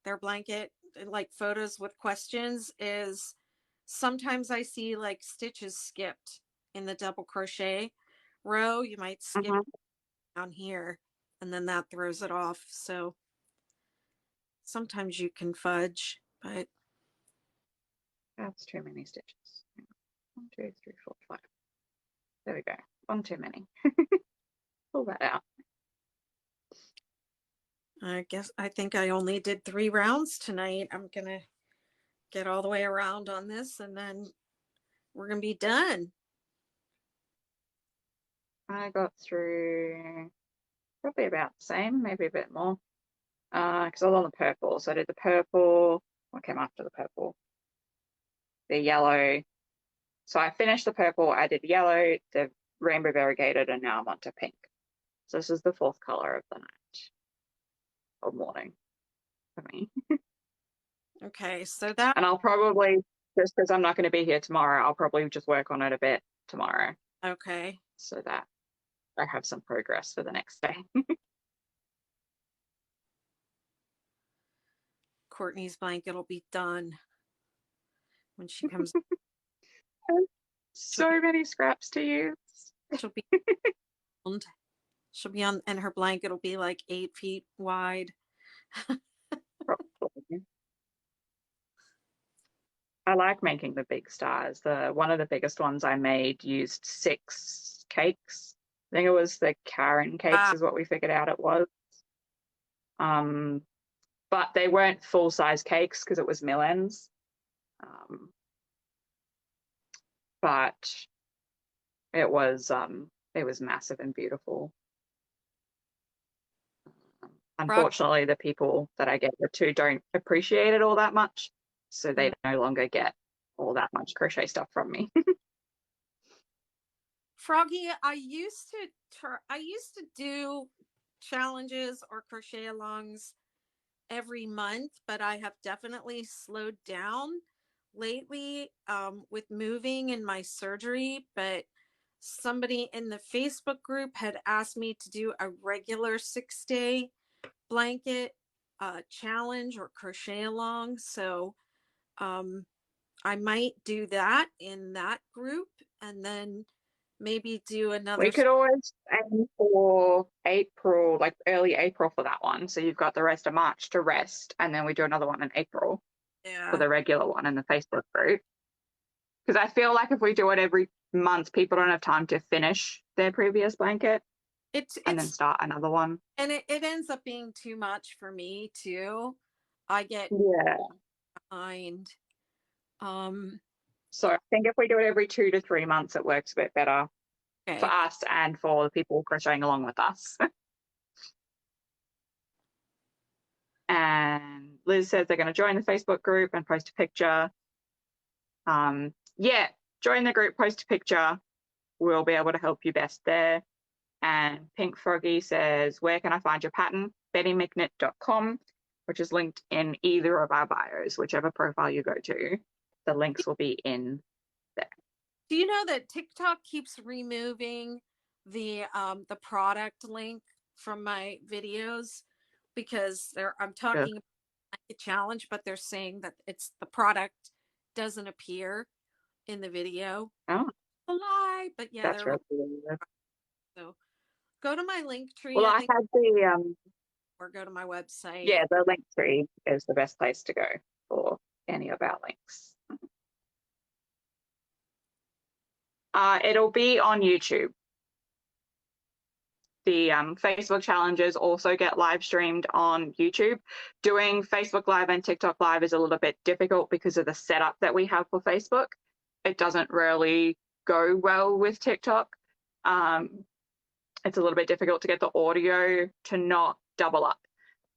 their blanket like photos with questions, is sometimes I see like stitches skipped in the double crochet row. You might skip Mm-hmm. down here and then that throws it off. So sometimes you can fudge, but That's too many stitches. 1, 2, 3, 4, 5. There we go. One too many. Pull that out. I think I only did 3 rounds tonight. I'm gonna get all the way around on this and then we're gonna be done. I got through probably about the same, maybe a bit more. Because I was on the purple. So I did the purple. What came after the purple? The yellow. So I finished the purple, I did yellow, the rainbow variegated, and now I'm on to pink. So this is the 4th color of the night or morning for me. Okay, so that And I'll probably, just because I'm not going to be here tomorrow, I'll probably just work on it a bit tomorrow okay. so that I have some progress for the next day. Courtney's blanket will be done when she comes. She'll So many scraps to use. she'll be she'll be on, and her blanket will be like 8 feet wide. Probably. I like making the big stars. One of the biggest ones I made used 6 cakes. I think it was the Karen cakes Ah, is what we figured out it was. But they weren't full-size cakes because it was millends. But it was massive and beautiful. Frog. Unfortunately, the people that I get it to don't appreciate it all that much, so they Mm. no longer get all that much crochet stuff from me. Froggy, I used to do challenges or crochet alongs every month, but I have definitely slowed down lately with moving and my surgery. But somebody in the Facebook group had asked me to do a regular 6-day blanket challenge or crochet along. So um, I might do that in that group and then maybe do We another. could always aim for April, like early April for that one. So you've got the rest of March to rest, and then we do another one in April for Yeah. the regular one in the Facebook group. Because I feel like if we do it every month, people don't have time to finish their previous blanket and then It's start another one. and it ends up being too much for me too. I get Yeah. behind. Um, So I think if we do it every 2 to 3 months, it works a bit better for okay. us and for the people crocheting along with us. Liz says they're going to join the Facebook group and post a picture. Yeah, join the group, post a picture. We'll be able to help you best there. And Pink Froggy says, where can I find your pattern? BettyMcKnit.com, which is linked in either of our bios, whichever profile you go to. The links will be in there. Do you know that TikTok keeps removing the product link from my videos because I'm Yeah. talking about a challenge, but they're saying that it's the product doesn't appear in the video. Oh, A lie, but yeah, that's they're really weird. so go to my link tree, Well, I I think, had the or go to my website. yeah, the link tree is the best place to go for any of our links. It'll be on YouTube. The Facebook challenges also get live streamed on YouTube. Doing Facebook Live and TikTok Live is a little bit difficult because of the setup that we have for Facebook. It doesn't really go well with TikTok. It's a little bit difficult to get the audio to not double up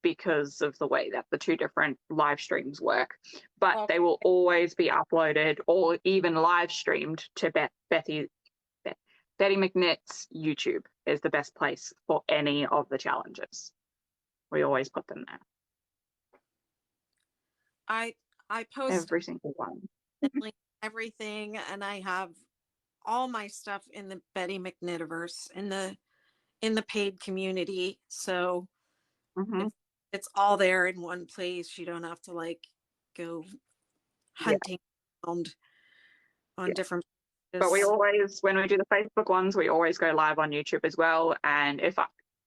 because of the way that the two different live streams work. But they will always be uploaded or even live streamed to Betty McKnit's YouTube is the best place for any of the challenges. We always put them there. I post Every single one. everything, and I have all my stuff in the Betty McKnitiverse in the paid community. So it's all there in one place. You don't have to like go hunting around on different places. But we always, when we do the Facebook ones, we always go live on YouTube as well. And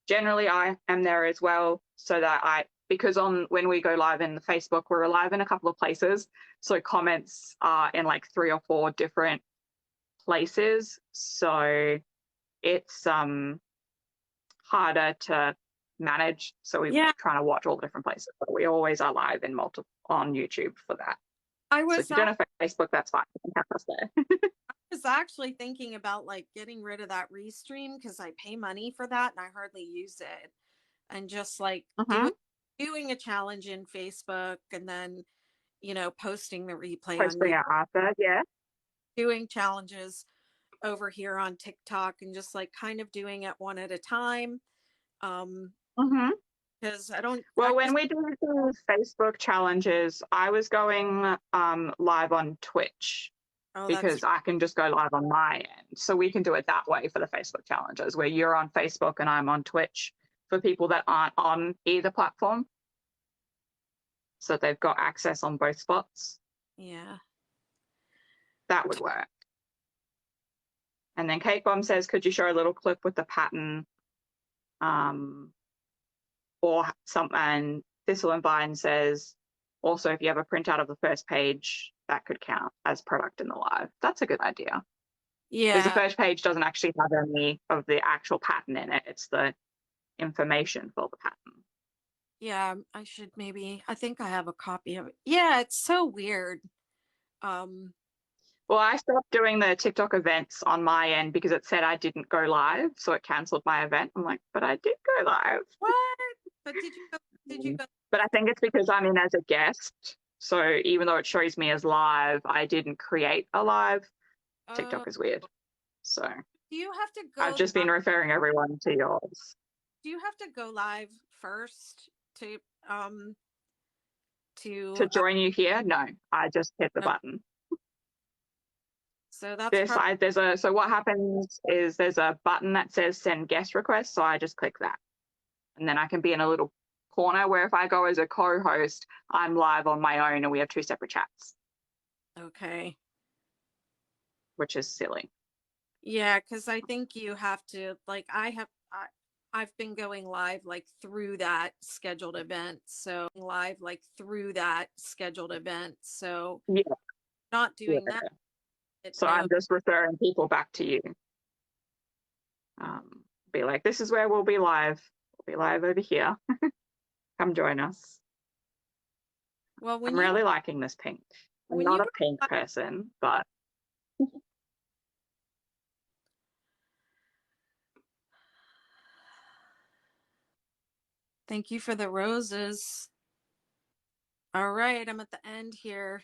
generally I am there as well, so that because when we go live in the Facebook, we're live in a couple of places. So comments are in like 3 or 4 different places. So it's harder to manage. So we're trying to watch all the different places. But we always are live in multiple on YouTube for that. So if you don't have Facebook, that's fine. You can have us there. I was actually thinking about like getting rid of that Restream because I pay money for that and I hardly use it. And just like doing a challenge in Facebook and then, posting the replay Posting it after, doing challenges over here on TikTok and just like kind of doing it one at a time. Because when we do the Facebook challenges, I was going live on Twitch because I can just go live on my end. So we can do it that way for the Facebook challenges, where you're on Facebook and I'm on Twitch for people that aren't on either platform. So they've got access on both spots. Yeah. That would work. And then Cake Bomb says, could you show a little clip with the pattern? Or something. And Thistle and Vine says, also, if you have a printout of the first page, that could count as product in the live. That's a good idea. Yeah. Because the first page doesn't actually have any of the actual pattern in it. It's the information for the pattern. Yeah, I think I have a copy of it. Yeah, it's so weird. Well, I stopped doing the TikTok events on my end because it said I didn't go live, so it cancelled my event. I'm like, but I did go live. What? But did you go? But I think it's because I'm in as a guest. So even though it shows me as live, I didn't create a live. TikTok is weird. So do you have to go? I've just been referring everyone to yours. Do you have to go live first to join you here? No, I just hit the button. So that's so what happens is there's a button that says send guest request. So I just click that. And then I can be in a little corner where if I go as a co-host, I'm live on my own and we have 2 separate chats. Okay. Which is silly. Yeah, because I think you have to, like, I've been going live like through that scheduled event. So yeah, not doing that. So I'm just referring people back to you. Be like, this is where we'll be live. We'll be live over here. Come join us. Well, I'm really liking this pink. I'm not a pink person, but thank you for the roses. All right, I'm at the end here.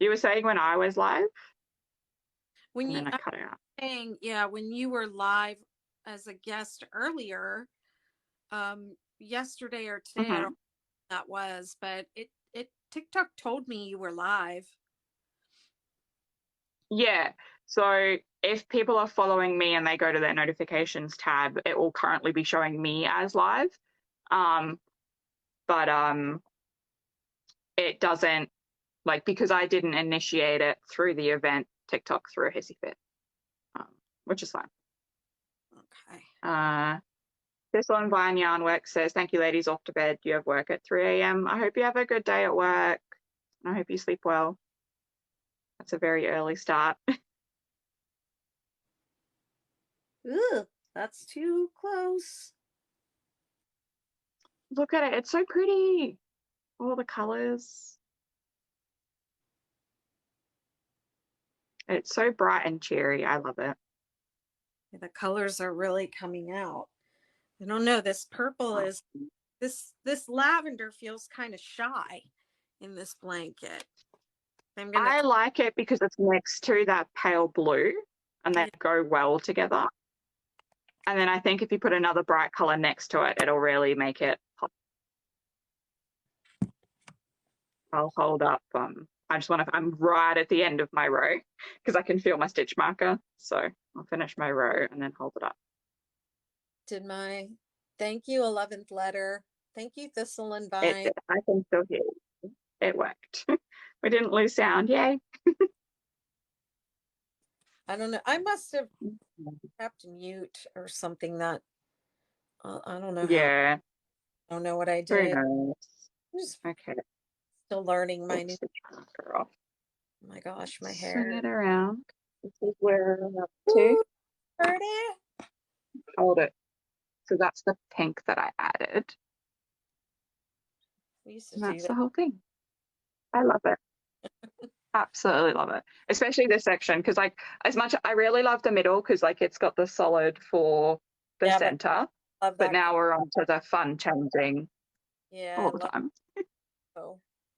You were saying when I was live, When and you then I I'm cut out. saying, yeah, when you were live as a guest earlier, yesterday or today, I don't Hmm. know what that was, but it TikTok told me you were live. Yeah. So if people are following me and they go to their notifications tab, it will currently be showing me as live. Um, but it doesn't, like, because I didn't initiate it through the event, TikTok through a hissy fit, which is fine. Okay. This one, Vine Yarnwork says, thank you, ladies, off to bed. You have work at 3 a.m. I hope you have a good day at work. I hope you sleep well. That's a very early start. Ugh, that's too close. Look at it. It's so pretty. All the colors. It's so bright and cheery. I love it. The colors are really coming out. I don't know. This purple Oh. is this lavender feels kind of shy in this blanket. I'm gonna I like it because it's next to that pale blue and they yeah, go well together. And then I think if you put another bright color next to it, it'll really make it pop. I'll hold up. I just want to, I'm right at the end of my row because I can feel my stitch marker. So I'll finish my row and then hold it up. did my thank you 11th letter. Thank you Thistle and It, Vine. I can still hear it. It worked. We didn't lose sound. Yay. I don't know. I must have kept mute or something that I don't know how. Yeah. I don't know what I Who did. knows? I'm just Okay. still learning my Pull new. stitch marker off. Oh my gosh, my Swing hair. it around. This is where I'm up to. Ooh, heard it. Hold it. So that's the pink that I added. We used to And do that's the that. whole thing. I love it. Absolutely love it. Especially this section because like as much I really love the middle because like it's got the solid for the Yeah, but center. I love But that. now we're on to the fun changing Yeah, I all the love time.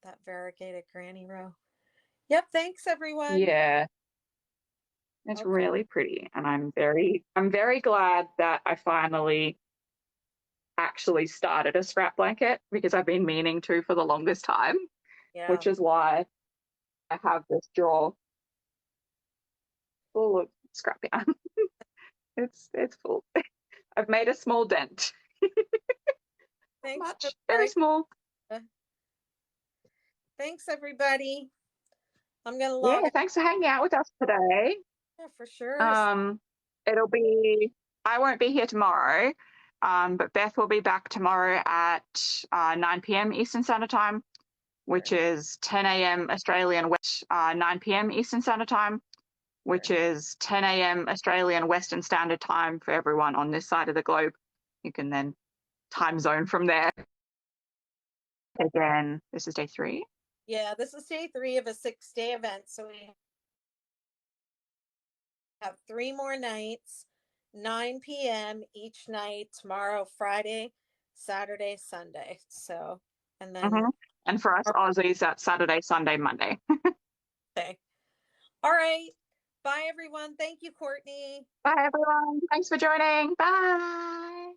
that variegated granny row. Yep. Thanks, everyone. Yeah. It's Okay. really pretty. And I'm very glad that I finally actually started a scrap blanket because I've been meaning to for the longest time, Yeah. which is why I have this drawer full of scrap yarn. It's full. I've made a small dent. Thanks, Much, very everybody. small. Thanks, everybody. I'm gonna log Yeah, out. thanks for hanging out with us today. Yeah, for sure. Um, it'll be I won't be here tomorrow, but Beth will be back tomorrow at 9 p.m. Eastern Standard Time, which Sure. is 10 a.m. Australian West, 9 p.m. Eastern Standard Time, which Sure. is 10 a.m. Australian Western Standard Time for everyone on this side of the globe. You can then time zone from there. Again, this is day 3. Yeah, this is day 3 of a 6-day event. So we have 3 more nights, 9 p.m. each night, tomorrow, Friday, Saturday, Sunday. So, and then, Mm-hmm. And for us okay. Aussies, that's Saturday, Sunday, Monday. All right. Bye, everyone. Thank you, Courtney. Bye, everyone. Thanks for joining. Bye.